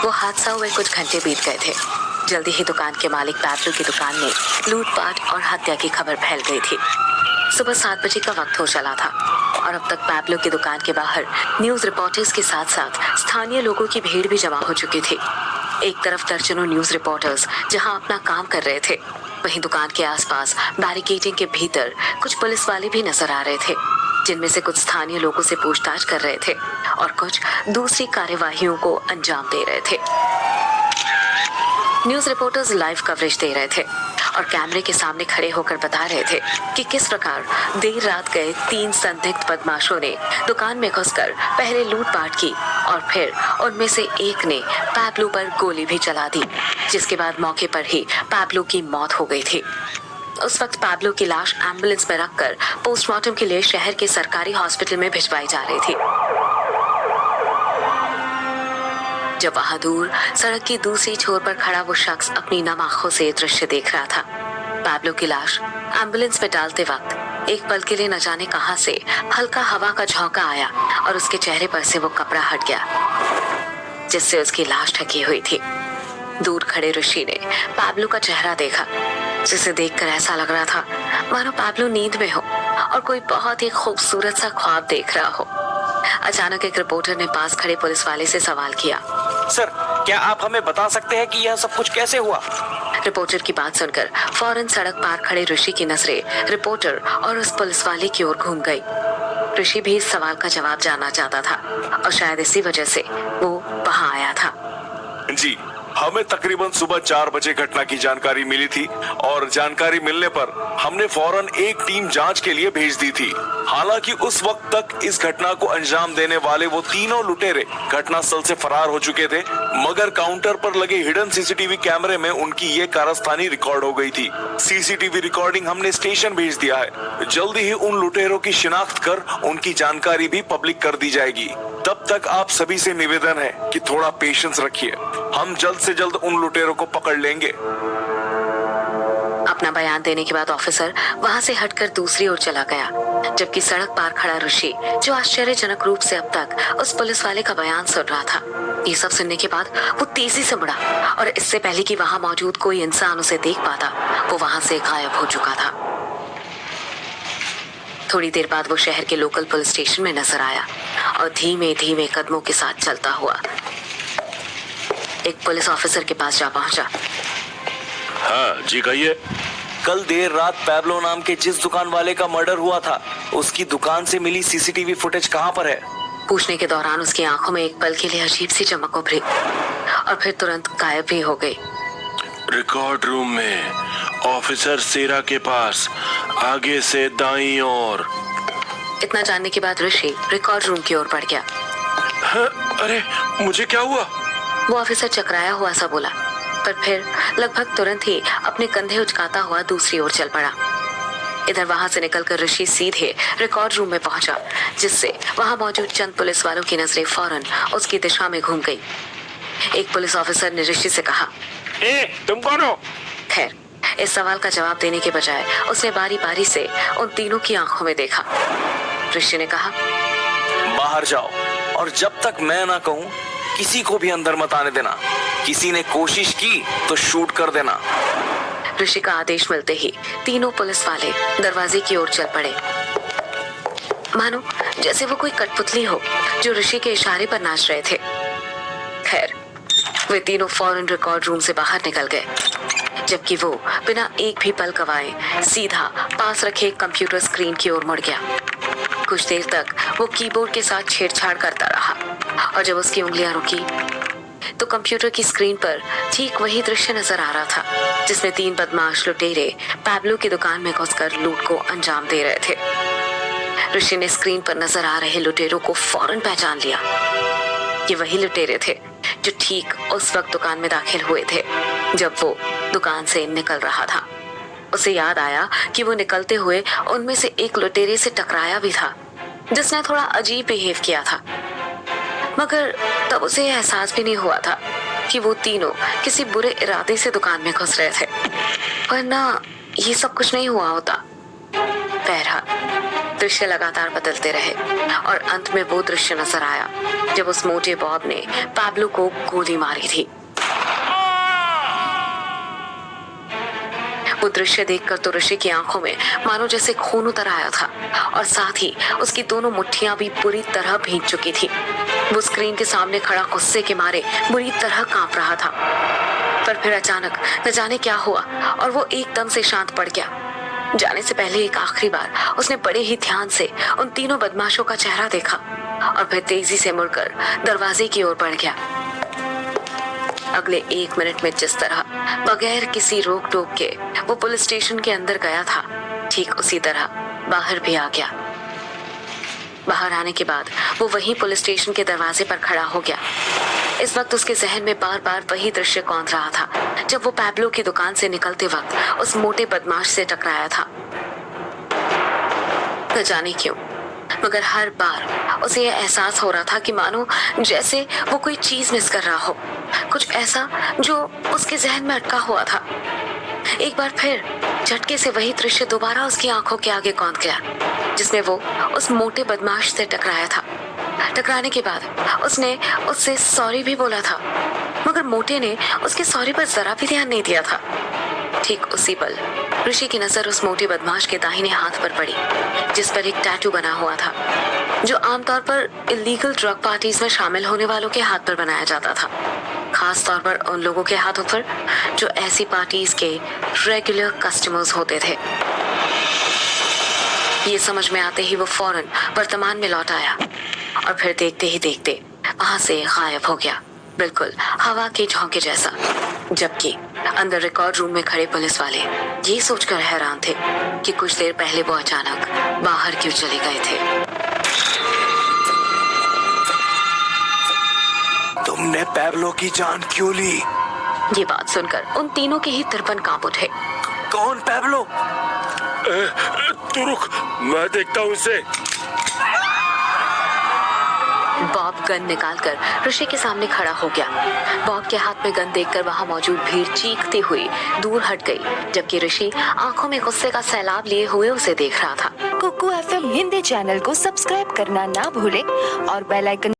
वो हादसा हुए कुछ घंटे बीत गए थे। जल्दी ही दुकान के मालिक पैब्लो की दुकान में लूटपाट और हत्या की खबर फैल गई थी। सुबह 7 बजे का वक्त हो चला था और अब तक पैब्लो की दुकान के बाहर न्यूज रिपोर्टर्स के साथ साथ स्थानीय लोगों की भीड़ भी जमा हो चुकी थी। एक तरफ दर्जनों न्यूज रिपोर्टर्स जहां अपना काम कर रहे थे, वहीं दुकान के आसपास बैरिकेडिंग के भीतर कुछ पुलिस वाले भी नजर आ रहे थे, जिनमें से कुछ स्थानीय लोगों से पूछताछ कर रहे थे और कुछ दूसरी कार्यवाहियों को अंजाम दे रहे थे। न्यूज रिपोर्टर्स लाइव कवरेज दे रहे थे और कैमरे के सामने खड़े होकर बता रहे थे कि किस प्रकार देर रात गए 3 संदिग्ध बदमाशों ने दुकान में घुसकर पहले लूटपाट की और फिर उनमें से एक ने पैब्लो पर गोली भी चला दी, जिसके बाद मौके पर ही पैब्लो की मौत हो गई थी। उस वक्त पैब्लो की लाश एम्बुलेंस में रखकर पोस्टमार्टम के लिए शहर के सरकारी हॉस्पिटल में भिजवाई जा रही थी। जब वहां दूर सड़क की दूसरी छोर पर खड़ा वो शख्स अपनी नम आंखों से दृश्य देख रहा था। पैब्लो की लाश एम्बुलेंस में डालते वक्त एक पल के लिए न जाने कहां से हल्का हवा का झोंका आया और उसके चेहरे पर से वो कपड़ा हट गया जिससे उसकी लाश ढकी हुई थी। दूर खड़े ऋषि ने पैब्लो का चेहरा देखा, जिसे देखकर ऐसा लग रहा था मानो पैब्लो नींद में हो और कोई बहुत ही खूबसूरत सा ख्वाब देख रहा हो। अचानक एक रिपोर्टर ने पास खड़े पुलिस वाले से सवाल किया, सर, क्या आप हमें बता सकते हैं कि यह सब कुछ कैसे हुआ? रिपोर्टर की बात सुनकर फौरन सड़क पार खड़े ऋषि की नजरें रिपोर्टर और उस पुलिस वाले की ओर घूम गई। ऋषि भी इस सवाल का जवाब जानना चाहता था और शायद इसी वजह से वो वहां आया था। जी, हमें तकरीबन सुबह 4 बजे घटना की जानकारी मिली थी और जानकारी मिलने पर हमने फौरन एक टीम जांच के लिए भेज दी थी। हालांकि उस वक्त तक इस घटना को अंजाम देने वाले वो तीनों लुटेरे घटनास्थल से फरार हो चुके थे, मगर काउंटर पर लगे हिडन सीसीटीवी कैमरे में उनकी ये कारस्तानी रिकॉर्ड हो गई थी। सीसीटीवी रिकॉर्डिंग हमने स्टेशन भेज दिया है। जल्दी ही उन लुटेरों की शिनाख्त कर उनकी जानकारी भी पब्लिक कर दी जाएगी। तब तक आप सभी से निवेदन है कि थोड़ा पेशेंस रखिए, हम जल्द से जल्द उन लुटेरों को पकड़ लेंगे। अपना बयान देने के बाद ऑफिसर वहां से हटकर दूसरी ओर चला गया, जबकि सड़क पार खड़ा ऋषि, जो आश्चर्यजनक रूप से अब तक उस पुलिस वाले का बयान सुन रहा था, ये सब सुनने के बाद वो तेजी से मुड़ा और इससे पहले कि वहां मौजूद कोई इंसान उसे देख पाता, वो वहां से गायब हो चुका था। थोड़ी देर बाद वो शहर के लोकल पुलिस स्टेशन में नजर आया और धीमे धीमे कदमों के साथ चलता हुआ एक पुलिस ऑफिसर के पास जा पहुंचा। हाँ जी, कहिए। कल देर रात पैब्लो नाम के जिस दुकान वाले का मर्डर हुआ था, उसकी दुकान से मिली सीसीटीवी फुटेज कहाँ पर है? पूछने के दौरान उसकी आंखों में एक पल के लिए अजीब सी चमक उभरी और फिर तुरंत गायब भी हो गई। रिकॉर्ड रूम में, ऑफिसर सेरा के पास, आगे से दाईं ओर। इतना जानने के बाद ऋषि रिकॉर्ड रूम की ओर बढ़ गया। हाँ, अरे मुझे क्या हुआ? वो ऑफिसर चकराया हुआ सा बोला, पर फिर लगभग तुरंत ही अपने कंधे उचकाता हुआ दूसरी ओर चल पड़ा। इधर वहां से निकलकर ऋषि सीधे रिकॉर्ड रूम में पहुंचा, जिससे वहां मौजूद चंद पुलिस वालों की नजरें फौरन उसकी दिशा में घूम गई। एक पुलिस ऑफिसर ने ऋषि से कहा, तुम कौन हो? खैर, इस सवाल का जवाब देने के बजाय उसने बारी बारी से उन तीनों की आंखों में देखा। ऋषि ने कहा, बाहर जाओ और जब तक मैं ना कहूँ किसी को भी अंदर मत आने देना। किसी ने कोशिश की तो शूट कर देना। ऋषि का आदेश मिलते ही तीनों पुलिस वाले दरवाजे की ओर चल पड़े, मानो जैसे वो कोई कठपुतली हो जो ऋषि के इशारे पर नाच रहे थे। खैर, वे तीनों फौरन रिकॉर्ड रूम से बाहर निकल गए, जबकि वो बिना एक भी पल गवाए सीधा पास रखे कंप्यूटर स्क्रीन की ओर मुड़ गया। कुछ देर तक वो कीबोर्ड के साथ छेड़छाड़ करता रहा और जब उसकी उंगलियां रुकी तो कंप्यूटर की स्क्रीन पर ठीक वही दृश्य नजर आ रहा था जिसमें 3 बदमाश लुटेरे पैब्लो की दुकान में घुसकर लूट को अंजाम दे रहे थे। ऋषि ने स्क्रीन पर नजर आ रहे लुटेरों को फौरन पहचान लिया। ये वही लुटेरे थे जो ठीक उस वक्त दुकान में दाखिल हुए थे जब वो दुकान से निकल रहा था। उसे याद आया कि वो निकलते हुए उनमें से एक लुटेरे से टकराया भी था, जिसने थोड़ा अजीब बिहेव किया था, मगर तब उसे एहसास भी नहीं हुआ था कि वो तीनों किसी बुरे इरादे से दुकान में घुस रहे थे, वरना ये सब कुछ नहीं हुआ होता। बहरहाल दृश्य लगातार बदलते रहे और अंत में वो दृश्य नजर आया जब उस मोटे बॉब ने पैब्लो को गोली मारी थी। वो दृश्य देखकर तो ऋषि की आंखों में मानो जैसे खून उतर आया था और साथ ही उसकी दोनों मुट्ठियां भी बुरी तरह भीग चुकी थी। वो स्क्रीन के सामने खड़ा गुस्से के मारे बुरी तरह कांप रहा था। पर फिर अचानक न जाने क्या हुआ और वो एकदम से शांत पड़ गया। जाने से पहले एक आखिरी बार उसने बड़े ही ध्यान से उन तीनों बदमाशों का चेहरा देखा और फिर तेजी से मुड़कर दरवाजे की ओर बढ़ गया। अगले 1 मिनट में जिस तरह बगैर किसी रोक टोक के वो पुलिस स्टेशन के अंदर गया था, ठीक उसी तरह बाहर भी आ गया। बाहर आने के बाद वो वहीं पुलिस स्टेशन के दरवाजे पर खड़ा हो गया। इस वक्त उसके जहन में बार बार वही दृश्य कौंध रहा था जब वो पैब्लो की दुकान से निकलते वक्त उस मोटे बदमाश से टकराया था। न जाने क्यों, मगर हर बार उसे यह एहसास हो रहा था कि मानो जैसे वो कोई चीज मिस कर रहा हो, कुछ ऐसा जो उसके जहन में अटका हुआ था। एक बार फिर झटके से वही दृश्य दोबारा उसकी आंखों के आगे कौंध गया जिसमें वो उस मोटे बदमाश से टकराया था। टकराने के बाद उसने उससे सॉरी भी बोला था, मगर मोटे ने उसके सॉरी पर जरा भी ध्यान नहीं दिया था। ठीक उसी पल ऋषि की नजर उस मोटे बदमाश के दाहिने हाथ पर पड़ी जिस पर एक टैटू बना हुआ था जो आमतौर पर इलीगल ड्रग पार्टीज में शामिल होने वालों के हाथ पर बनाया जाता था, खास तौर पर उन लोगों के हाथों पर जो ऐसी पार्टीज के रेगुलर कस्टमर्स होते थे। ये समझ में आते ही वो फौरन वर्तमान में लौट आया और फिर देखते ही देखते वहां से गायब हो गया, बिल्कुल हवा के झोंके जैसा। जबकि अंदर रिकॉर्ड रूम में खड़े पुलिस वाले ये सोचकर हैरान थे कि कुछ देर पहले वो अचानक बाहर क्यों चले गए थे। तुमने पैब्लो की जान क्यों ली? ये बात सुनकर उन तीनों के ही तिरपन कांप उठे। कौन पैब्लो? तू रुक, मैं देखता हूँ उसे। बॉब गन निकालकर ऋषि के सामने खड़ा हो गया। बॉब के हाथ में गन देखकर वहां मौजूद भीड़ चीखती हुई दूर हट गई, जबकि ऋषि आंखों में गुस्से का सैलाब लिए हुए उसे देख रहा था। कुकू FM हिंदी चैनल को सब्सक्राइब करना ना भूले और बेल आइकन